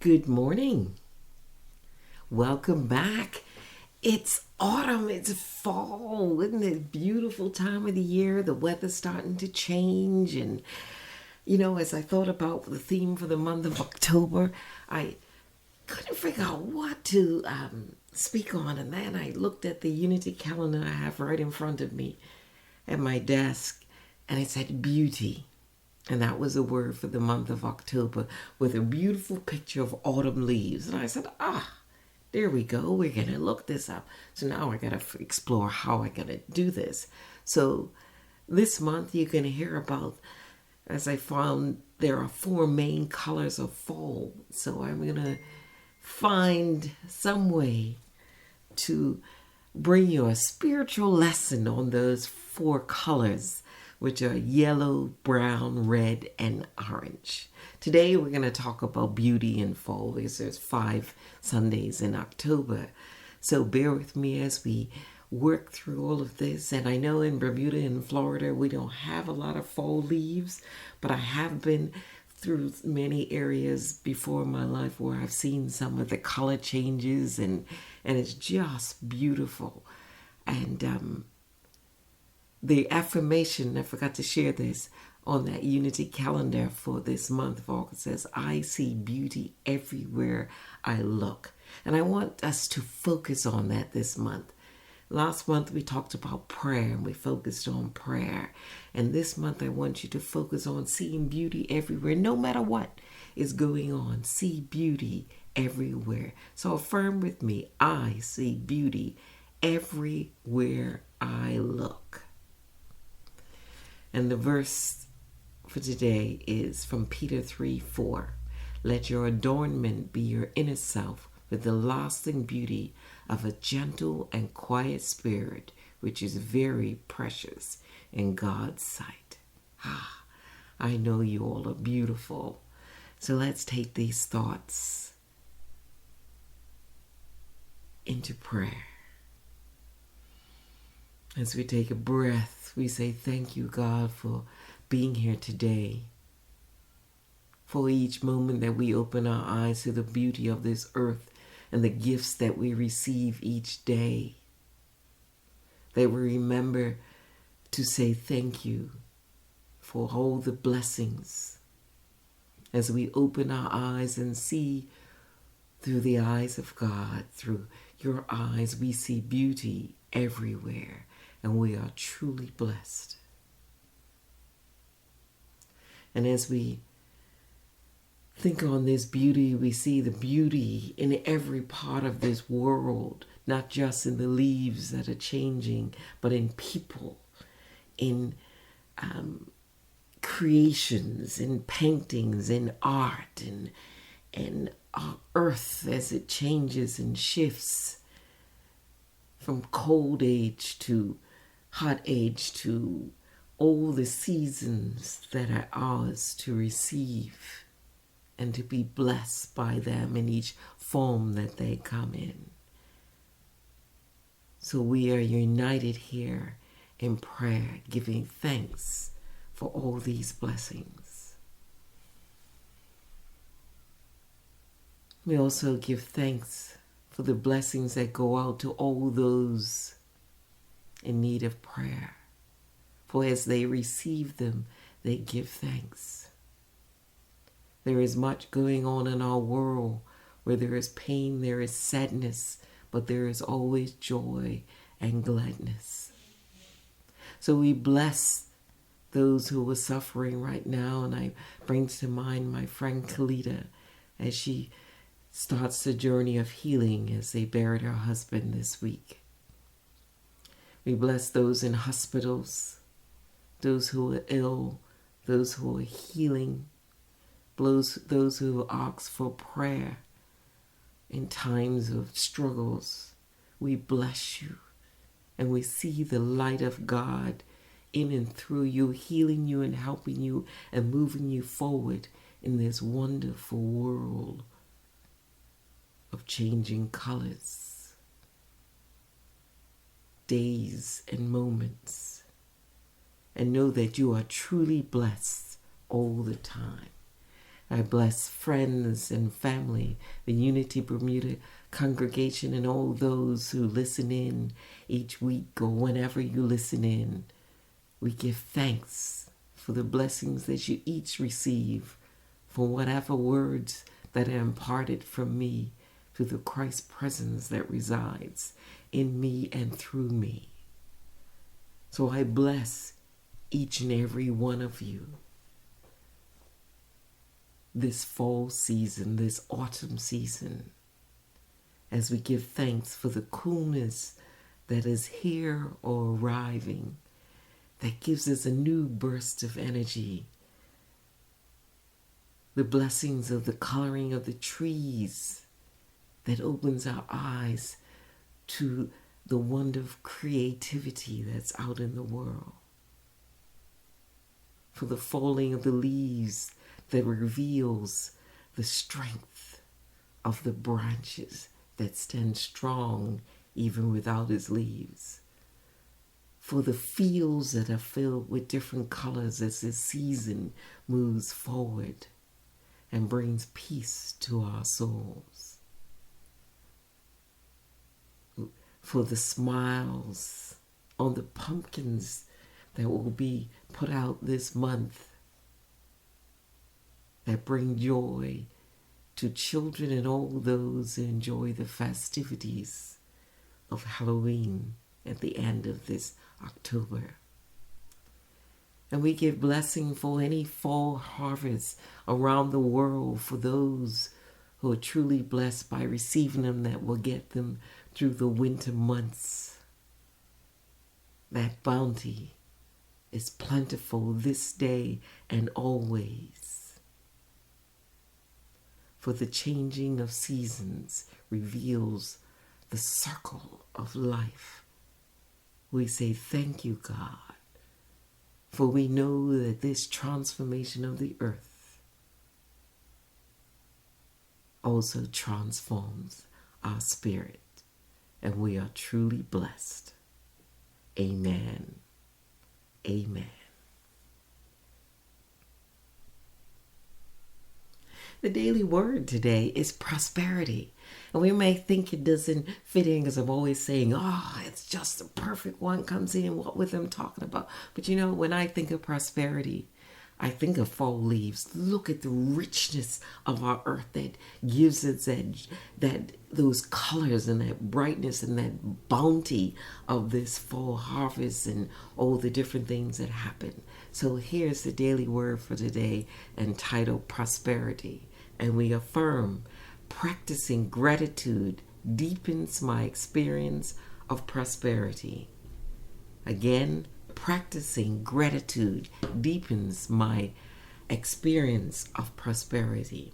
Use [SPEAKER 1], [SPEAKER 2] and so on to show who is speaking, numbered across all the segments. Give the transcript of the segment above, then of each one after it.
[SPEAKER 1] Good morning. Welcome back. It's autumn, it's fall. Isn't it a beautiful time of the year? The weather's starting to change. And, as I thought about the theme for the month of October, I couldn't figure out what to speak on. And then I looked at the Unity calendar I have right in front of me at my desk, and it said beauty. And that was a word for the month of October with a beautiful picture of autumn leaves. And I said, there we go. We're going to look this up. So now I got to explore how I'm going to do this. So this month you're going to hear about, as I found, there are 4 main colors of fall. So I'm going to find some way to bring you a spiritual lesson on those 4 colors, which are yellow, brown, red, and orange. Today we're going to talk about beauty in fall because there's 5 Sundays in October. So bear with me as we work through all of this. And I know in Bermuda and Florida we don't have a lot of fall leaves, but I have been through many areas before in my life where I've seen some of the color changes, and it's just beautiful. And the affirmation, I forgot to share this, on that Unity calendar for this month of August says, I see beauty everywhere I look. And I want us to focus on that this month. Last month we talked about prayer and we focused on prayer. And this month I want you to focus on seeing beauty everywhere, no matter what is going on. See beauty everywhere. So affirm with me, I see beauty everywhere I look. And the verse for today is from Peter 3:4. Let your adornment be your inner self with the lasting beauty of a gentle and quiet spirit, which is very precious in God's sight. I know you all are beautiful. So let's take these thoughts into prayer. As we take a breath, we say thank you, God, for being here today. For each moment that we open our eyes to the beauty of this earth and the gifts that we receive each day. That we remember to say thank you for all the blessings. As we open our eyes and see through the eyes of God, through your eyes, we see beauty everywhere. And we are truly blessed. And as we think on this beauty, we see the beauty in every part of this world, not just in the leaves that are changing, but in people, in creations, in paintings, in art, and our earth as it changes and shifts from cold age to hot age to all the seasons that are ours to receive and to be blessed by them in each form that they come in. So we are united here in prayer, giving thanks for all these blessings. We also give thanks for the blessings that go out to all those in need of prayer. For as they receive them, they give thanks. There is much going on in our world where there is pain, there is sadness, but there is always joy and gladness. So we bless those who are suffering right now, and I bring to mind my friend Kalita as she starts the journey of healing as they buried her husband this week. We bless those in hospitals, those who are ill, those who are healing, those who ask for prayer in times of struggles. We bless you, and we see the light of God in and through you, healing you and helping you and moving you forward in this wonderful world of changing colors, days and moments, and know that you are truly blessed all the time. I bless friends and family, the Unity Bermuda congregation, and all those who listen in each week or whenever you listen in. We give thanks for the blessings that you each receive, for whatever words that are imparted from me through the Christ presence that resides in me and through me. So I bless each and every one of you this fall season, this autumn season, as we give thanks for the coolness that is here or arriving, that gives us a new burst of energy. The blessings of the coloring of the trees that opens our eyes to the wonder of creativity that's out in the world. For the falling of the leaves that reveals the strength of the branches that stand strong even without its leaves. For the fields that are filled with different colors as the season moves forward and brings peace to our souls. For the smiles on the pumpkins that will be put out this month, that bring joy to children and all those who enjoy the festivities of Halloween at the end of this October. And we give blessing for any fall harvest around the world, for those who are truly blessed by receiving them, that will get them through the winter months. That bounty is plentiful this day and always. For the changing of seasons reveals the circle of life. We say thank you, God, for we know that this transformation of the earth also transforms our spirit, and we are truly blessed. Amen. Amen. The daily word today is prosperity. And we may think it doesn't fit in because I'm always saying, it's just the perfect one comes in. What with them talking about? But when I think of prosperity, I think of fall leaves. Look at the richness of our earth that gives us that those colors and that brightness and that bounty of this fall harvest and all the different things that happen. So here's the daily word for today, entitled prosperity. And we affirm, practicing gratitude deepens my experience of prosperity. Again, practicing gratitude deepens my experience of prosperity.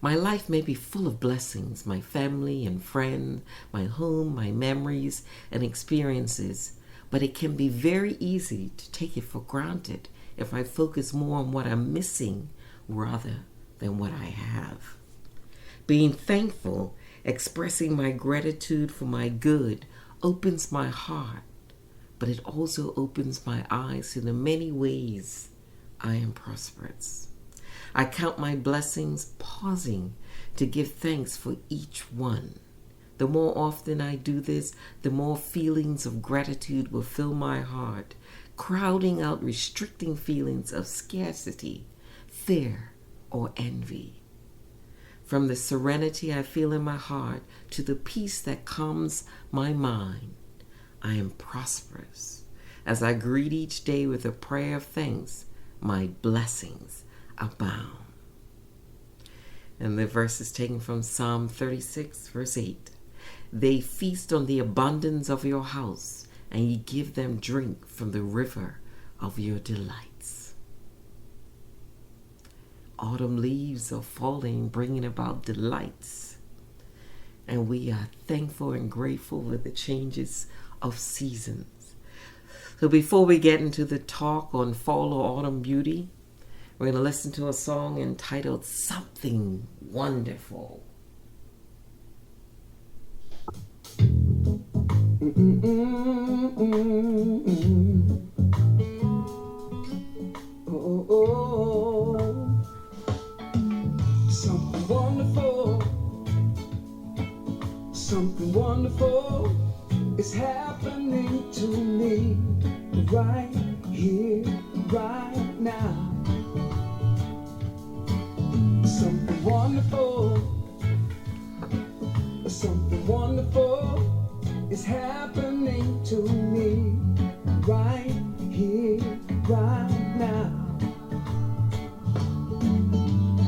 [SPEAKER 1] My life may be full of blessings, my family and friends, my home, my memories and experiences, but it can be very easy to take it for granted if I focus more on what I'm missing rather than what I have. Being thankful, expressing my gratitude for my good, opens my heart, but it also opens my eyes to the many ways I am prosperous. I count my blessings, pausing to give thanks for each one. The more often I do this, the more feelings of gratitude will fill my heart, crowding out restricting feelings of scarcity, fear, or envy. From the serenity I feel in my heart to the peace that calms my mind, I am prosperous. As I greet each day with a prayer of thanks, my blessings abound. And the verse is taken from Psalm 36, verse 8. They feast on the abundance of your house, and ye give them drink from the river of your delights. Autumn leaves are falling, bringing about delights. And we are thankful and grateful for the changes of seasons. So before we get into the talk on fall or autumn beauty, we're going to listen to a song entitled Something Wonderful. Oh, oh, oh.
[SPEAKER 2] Something wonderful is happening to me right here, right now. Something wonderful is happening to me right here, right now.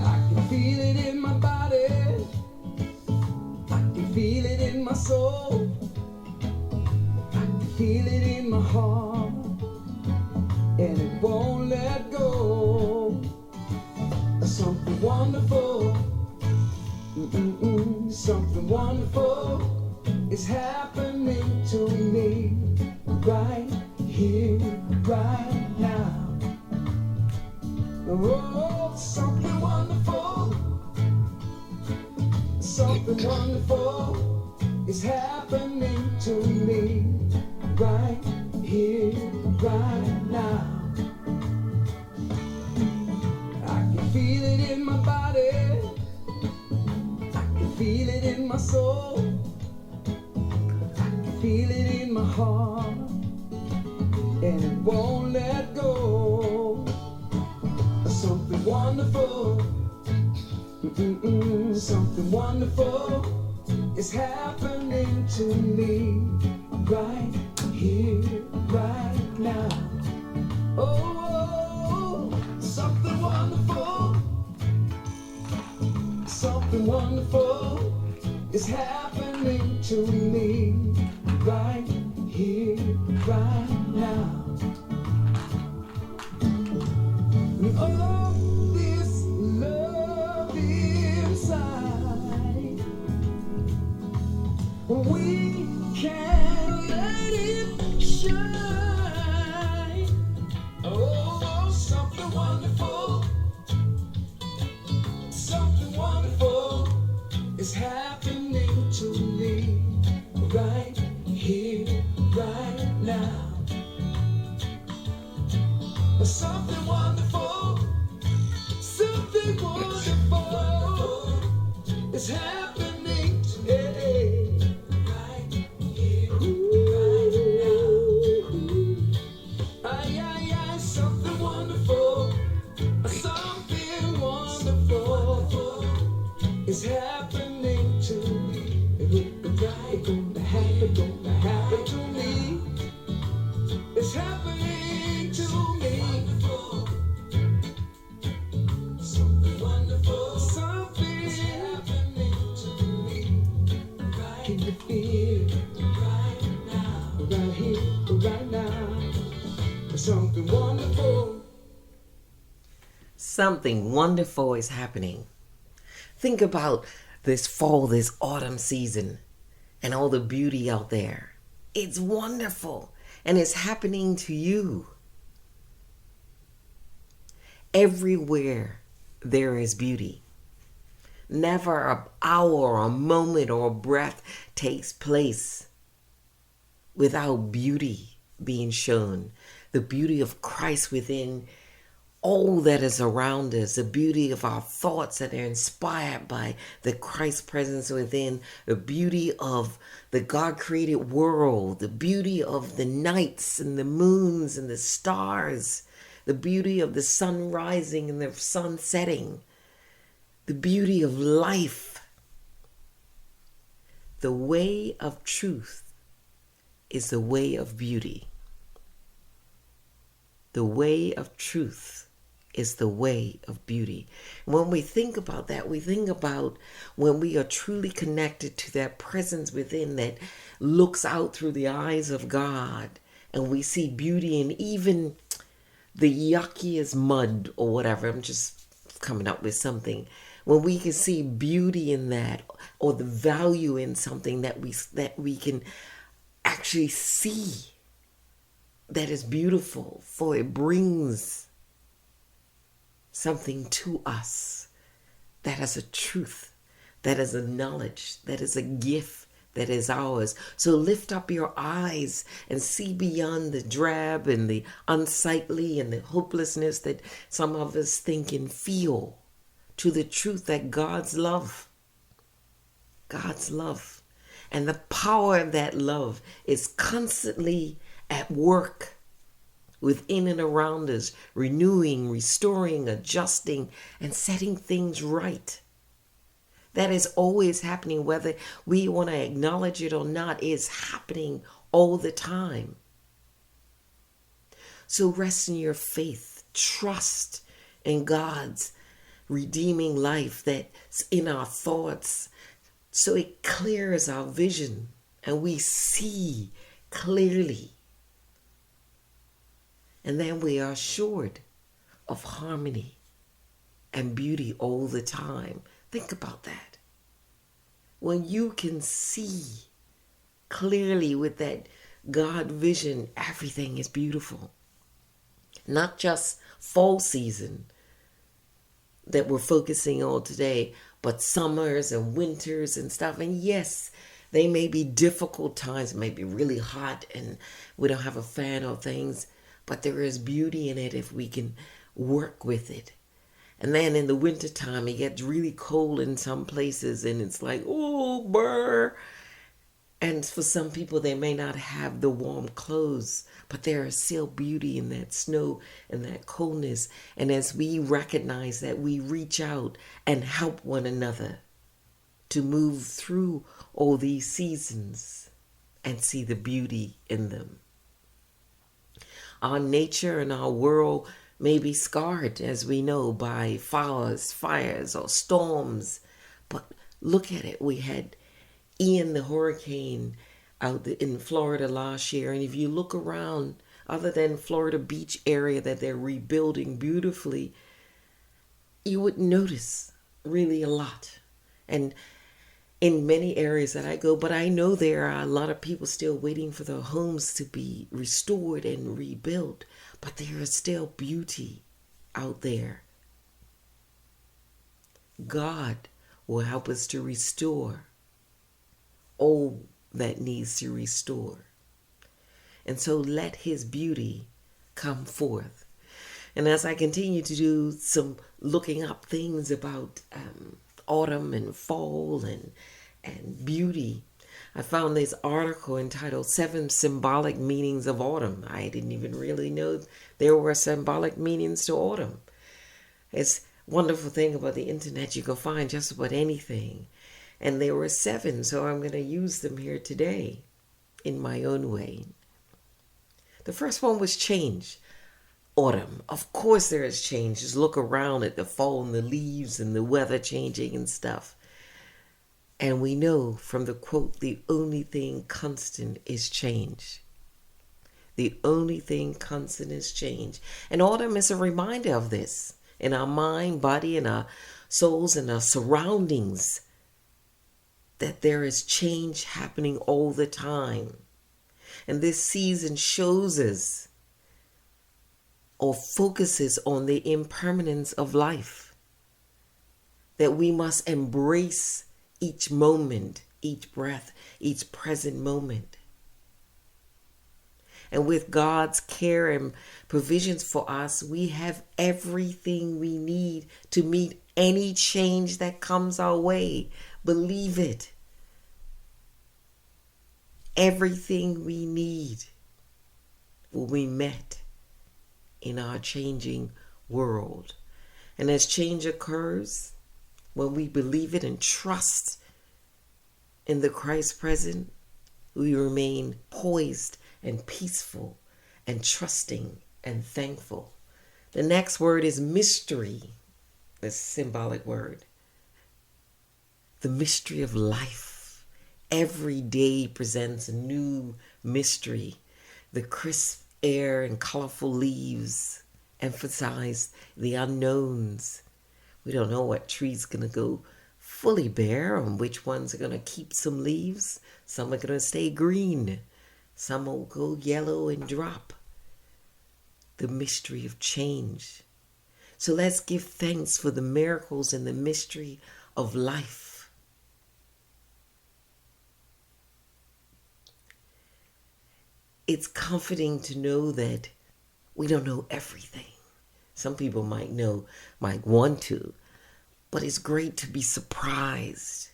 [SPEAKER 2] I can feel it in my body, I can feel it in my soul, I can feel it in my heart, and it won't let go. Something wonderful, something wonderful is happening to me right here, right now. Oh, something wonderful is happening to me right here, right now. I can feel it in my body, I can feel it in my soul, I can feel it in my heart, and it won't let go. Something wonderful, something wonderful is happening to me right here, right now. Oh, something wonderful is happening to me right here, right now. Oh, this love inside, we can let it shine. Oh, something wonderful is happening to me right here, right now. Something wonderful is happening today, right here, right now. Ay, ay, ay, something wonderful is happening to me. It's gonna happen to me. It's happening to me. Something wonderful, something is happening to me. Right, can you feel it? Right now, right here, right now. Something wonderful.
[SPEAKER 1] Something wonderful is happening. Think about this fall, this autumn season, and all the beauty out there. It's wonderful, and it's happening to you. Everywhere there is beauty. Never an hour, a moment, or a breath takes place without beauty being shown. The beauty of Christ within all that is around us, the beauty of our thoughts that are inspired by the Christ presence within, the beauty of the God-created world, the beauty of the nights and the moons and the stars, the beauty of the sun rising and the sun setting, the beauty of life. The way of truth is the way of beauty. The way of truth is the way of beauty. When we think about that, we think about when we are truly connected to that presence within that looks out through the eyes of God, and we see beauty in even the yuckiest mud or whatever. I'm just coming up with something. When we can see beauty in that, or the value in something that we can actually see that is beautiful, for it brings something to us that is a truth, that is a knowledge, that is a gift that is ours. So lift up your eyes and see beyond the drab and the unsightly and the hopelessness that some of us think and feel, to the truth that God's love And the power of that love is constantly at work within and around us, renewing, restoring, adjusting, and setting things right. That is always happening, whether we want to acknowledge it or not, it's happening all the time. So rest in your faith, trust in God's redeeming life that's in our thoughts, so it clears our vision and we see clearly. And then we are assured of harmony and beauty all the time. Think about that. When you can see clearly with that God vision, everything is beautiful. Not just fall season that we're focusing on today, but summers and winters and stuff. And yes, they may be difficult times, it may be really hot and we don't have a fan or things, but there is beauty in it if we can work with it. And then in the wintertime, it gets really cold in some places and it's like, oh, brr. And for some people, they may not have the warm clothes, but there is still beauty in that snow and that coldness. And as we recognize that, we reach out and help one another to move through all these seasons and see the beauty in them. Our nature and our world may be scarred, as we know, by fires or storms. But look at it. We had Ian, the hurricane, out in Florida last year. And if you look around, other than Florida Beach area that they're rebuilding beautifully, you would notice really a lot. And in many areas that I go, but I know there are a lot of people still waiting for their homes to be restored and rebuilt. But there is still beauty out there. God will help us to restore all that needs to restore. And so let his beauty come forth. And as I continue to do some looking up things about autumn and fall and beauty, I found this article entitled 7 Symbolic Meanings of Autumn. I didn't even really know there were symbolic meanings to autumn. It's a wonderful thing about the internet. You can find just about anything. And there were 7, so I'm going to use them here today in my own way. The first one was change. Autumn. Of course there is change. Just look around at the fall and the leaves and the weather changing and stuff. And we know from the quote, the only thing constant is change. The only thing constant is change. And autumn is a reminder of this in our mind, body, and our souls and our surroundings, that there is change happening all the time. And this season shows us or focuses on the impermanence of life. That we must embrace each moment, each breath, each present moment. And with God's care and provisions for us, we have everything we need to meet any change that comes our way. Believe it. Everything we need will be met in our changing world. And as change occurs, when we believe it and trust in the Christ present, we remain poised and peaceful and trusting and thankful. The next word is mystery, the symbolic word. The mystery of life. Every day presents a new mystery. The crisp air and colorful leaves emphasize the unknowns. We don't know what tree's going to go fully bare and which ones are going to keep some leaves. Some are going to stay green. Some will go yellow and drop. The mystery of change. So let's give thanks for the miracles and the mystery of life. It's comforting to know that we don't know everything. Some people might want to, but it's great to be surprised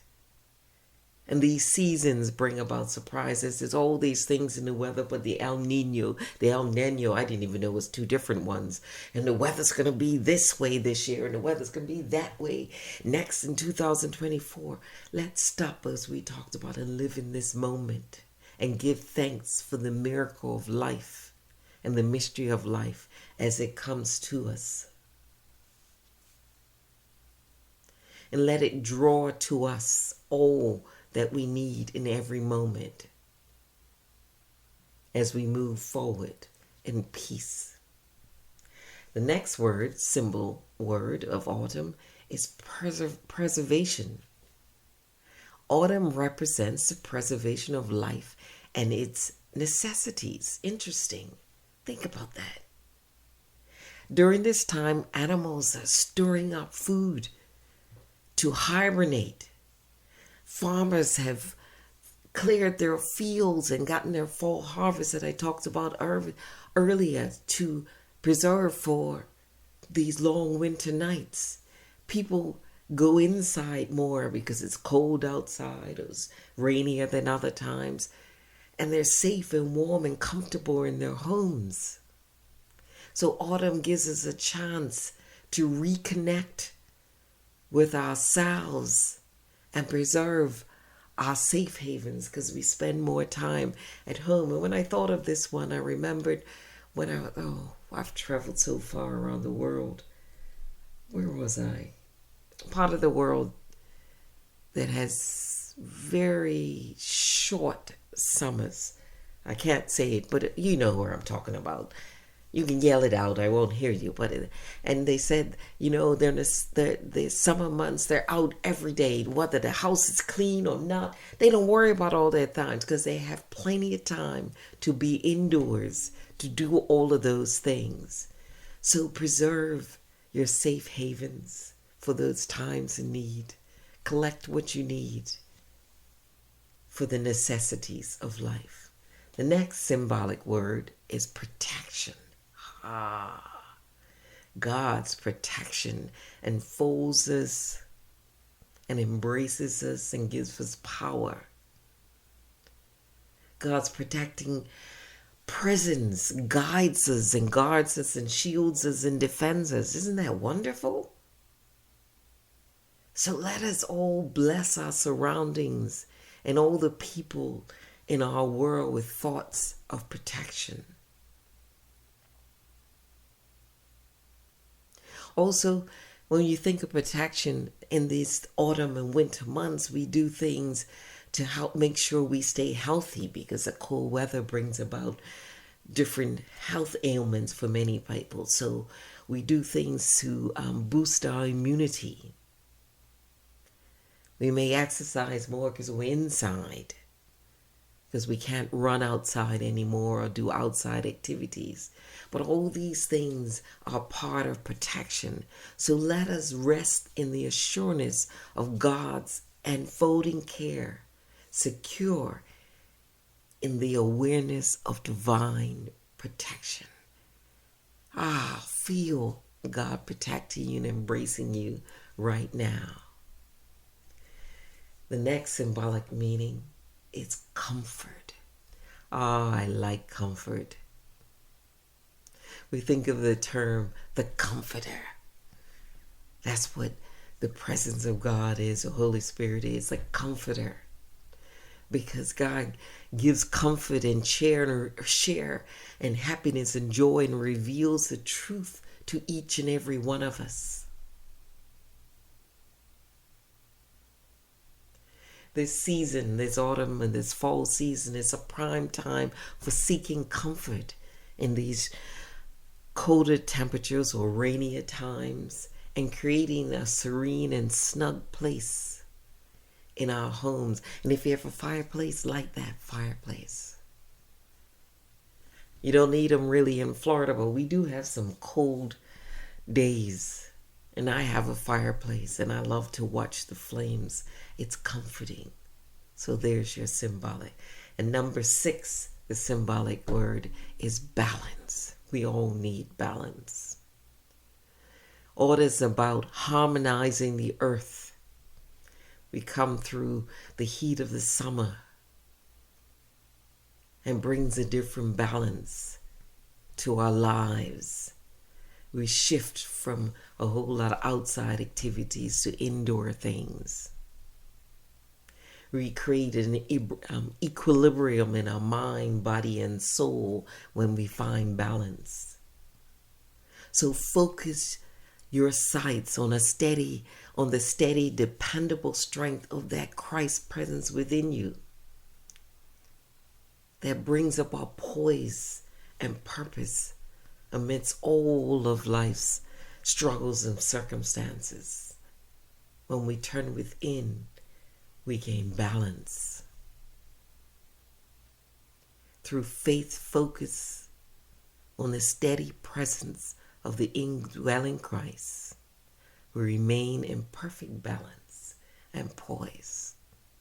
[SPEAKER 1] And these seasons bring about surprises. There's all these things in the weather, but the El Nino, I didn't even know it was two different ones. And the weather's going to be this way this year, and the weather's going to be that way next in 2024. Let's stop, as we talked about, and live in this moment and give thanks for the miracle of life and the mystery of life as it comes to us. And let it draw to us all that we need in every moment as we move forward in peace. The next word, symbol word of autumn, is preservation. Autumn represents the preservation of life and its necessities. Interesting. Think about that. During this time, animals are storing up food to hibernate. Farmers have cleared their fields and gotten their fall harvest that I talked about earlier to preserve for these long winter nights. People go inside more because it's cold outside. It was rainier than other times. And they're safe and warm and comfortable in their homes. So autumn gives us a chance to reconnect with ourselves and preserve our safe havens because we spend more time at home. And when I thought of this one, I remembered when I've traveled so far around the world. Where was I? Part of the world that has very short summers. I can't say it, but you know where I'm talking about. You can yell it out. I won't hear you. And they said, they're in the summer months, they're out every day, whether the house is clean or not. They don't worry about all their times because they have plenty of time to be indoors, to do all of those things. So preserve your safe havens for those times in need. Collect what you need for the necessities of life. The next symbolic word is protection. God's protection enfolds us and embraces us and gives us power. God's protecting presence guides us and guards us and shields us and defends us. Isn't that wonderful? So let us all bless our surroundings and all the people in our world with thoughts of protection. Also, when you think of protection in these autumn and winter months, we do things to help make sure we stay healthy because the cold weather brings about different health ailments for many people. So we do things to boost our immunity. We may exercise more because we're inside, because we can't run outside anymore or do outside activities. But all these things are part of protection. So let us rest in the assurance of God's enfolding care, secure in the awareness of divine protection. Feel God protecting you and embracing you right now. The next symbolic meaning is comfort. I like comfort. We think of the term, the comforter. That's what the presence of God is, the Holy Spirit is, a comforter. Because God gives comfort and share and happiness and joy and reveals the truth to each and every one of us. This season, this autumn and this fall season is a prime time for seeking comfort in these colder temperatures or rainier times and creating a serene and snug place in our homes. And if you have a fireplace, light that fireplace. You don't need them really in Florida, but we do have some cold days. And I have a fireplace and I love to watch the flames. It's comforting. So there's your symbolic. And number 6, the symbolic word is balance. We all need balance. All is about harmonizing the earth. We come through the heat of the summer and brings a different balance to our lives. We shift from a whole lot of outside activities to indoor things. We create an equilibrium in our mind, body, and soul when we find balance. So focus your sights on the steady, dependable strength of that Christ presence within you that brings up our poise and purpose amidst all of life's struggles and circumstances. When we turn within, we gain balance. Through faith focus on the steady presence of the indwelling Christ, we remain in perfect balance and poise.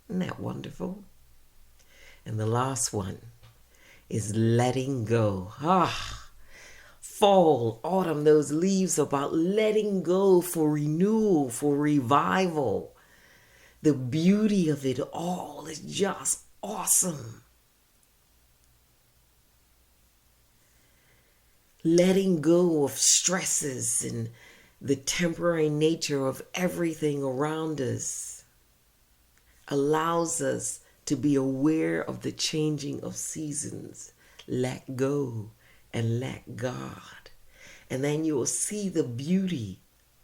[SPEAKER 1] Isn't that wonderful? And the last one is letting go. Fall, autumn, those leaves about letting go for renewal, for revival. The beauty of it all is just awesome. Letting go of stresses and the temporary nature of everything around us allows us to be aware of the changing of seasons. Let go and let God. And then you will see the beauty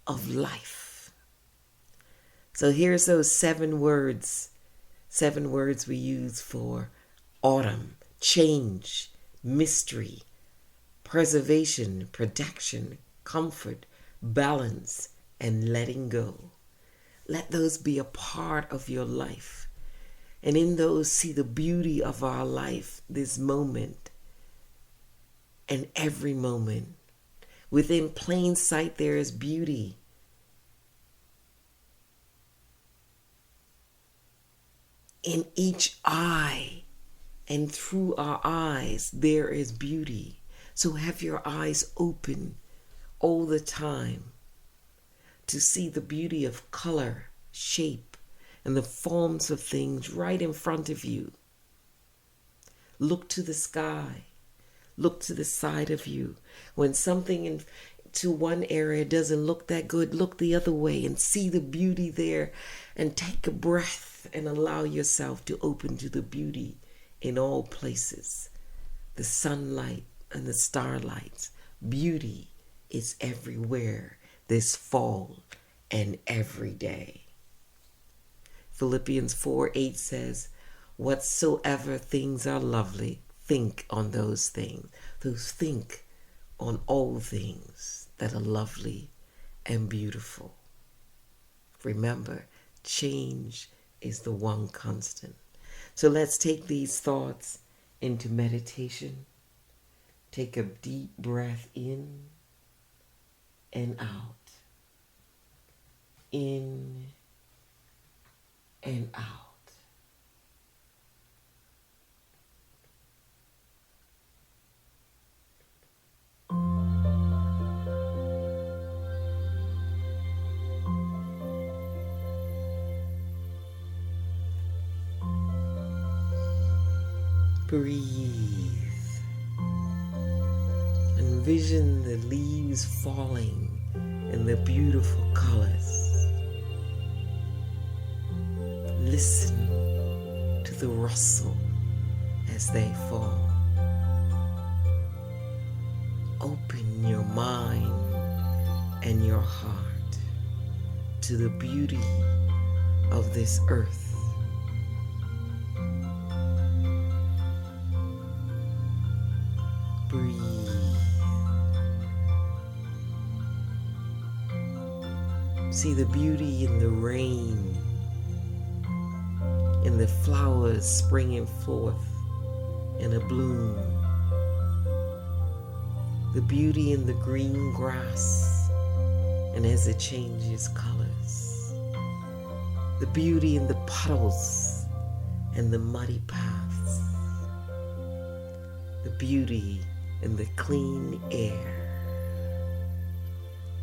[SPEAKER 1] of life. So here's those 7 words. 7 words we use for autumn: change, mystery, preservation, protection, comfort, balance, and letting go. Let those be a part of your life. And in those, see the beauty of our life, this moment and every moment. Within plain sight, there is beauty. In each eye and through our eyes, there is beauty. So have your eyes open all the time to see the beauty of color, shape, and the forms of things right in front of you. Look to the sky. Look to the side of you. When something to one area doesn't look that good, look the other way and see the beauty there, and take a breath and allow yourself to open to the beauty in all places. The sunlight and the starlight. Beauty is everywhere this fall and every day. Philippians 4:8 says, whatsoever things are lovely, think on those things. Think on all things that are lovely and beautiful. Remember, change is the one constant. So let's take these thoughts into meditation. Take a deep breath in and out. In and out. Breathe. Envision the leaves falling in the beautiful colors. Listen to the rustle as they fall. Open your mind and your heart to the beauty of this earth. Breathe. See the beauty in the rain, in the flowers springing forth in a bloom, the beauty in the green grass and as it changes colors, the beauty in the puddles and the muddy paths, the beauty in the clean air.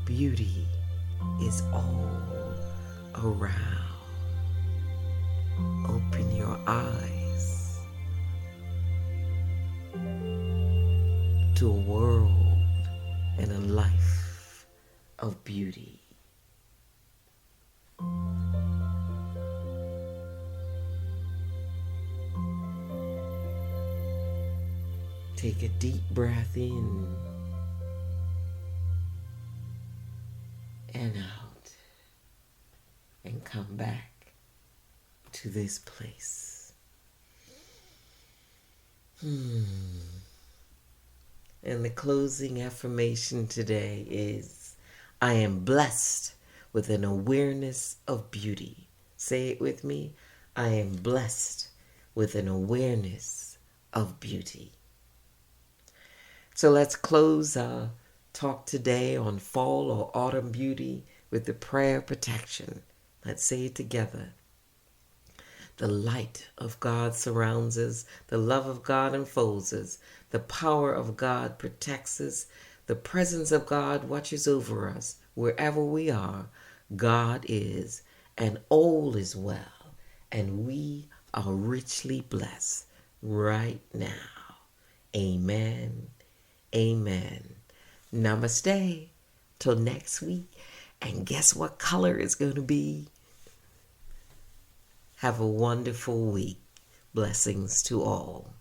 [SPEAKER 1] Beauty is all around. our eyes to a world and a life of beauty. Take a deep breath in and out, and come back to this place. And the closing affirmation today is, I am blessed with an awareness of beauty. Say it with me. I am blessed with an awareness of beauty. So let's close our talk today on fall or autumn beauty with the prayer of protection. Let's say it together. The light of God surrounds us. The love of God enfolds us. The power of God protects us. The presence of God watches over us. Wherever we are, God is, and all is well. And we are richly blessed right now. Amen. Amen. Namaste. Till next week. And guess what color it's going to be? Have a wonderful week. Blessings to all.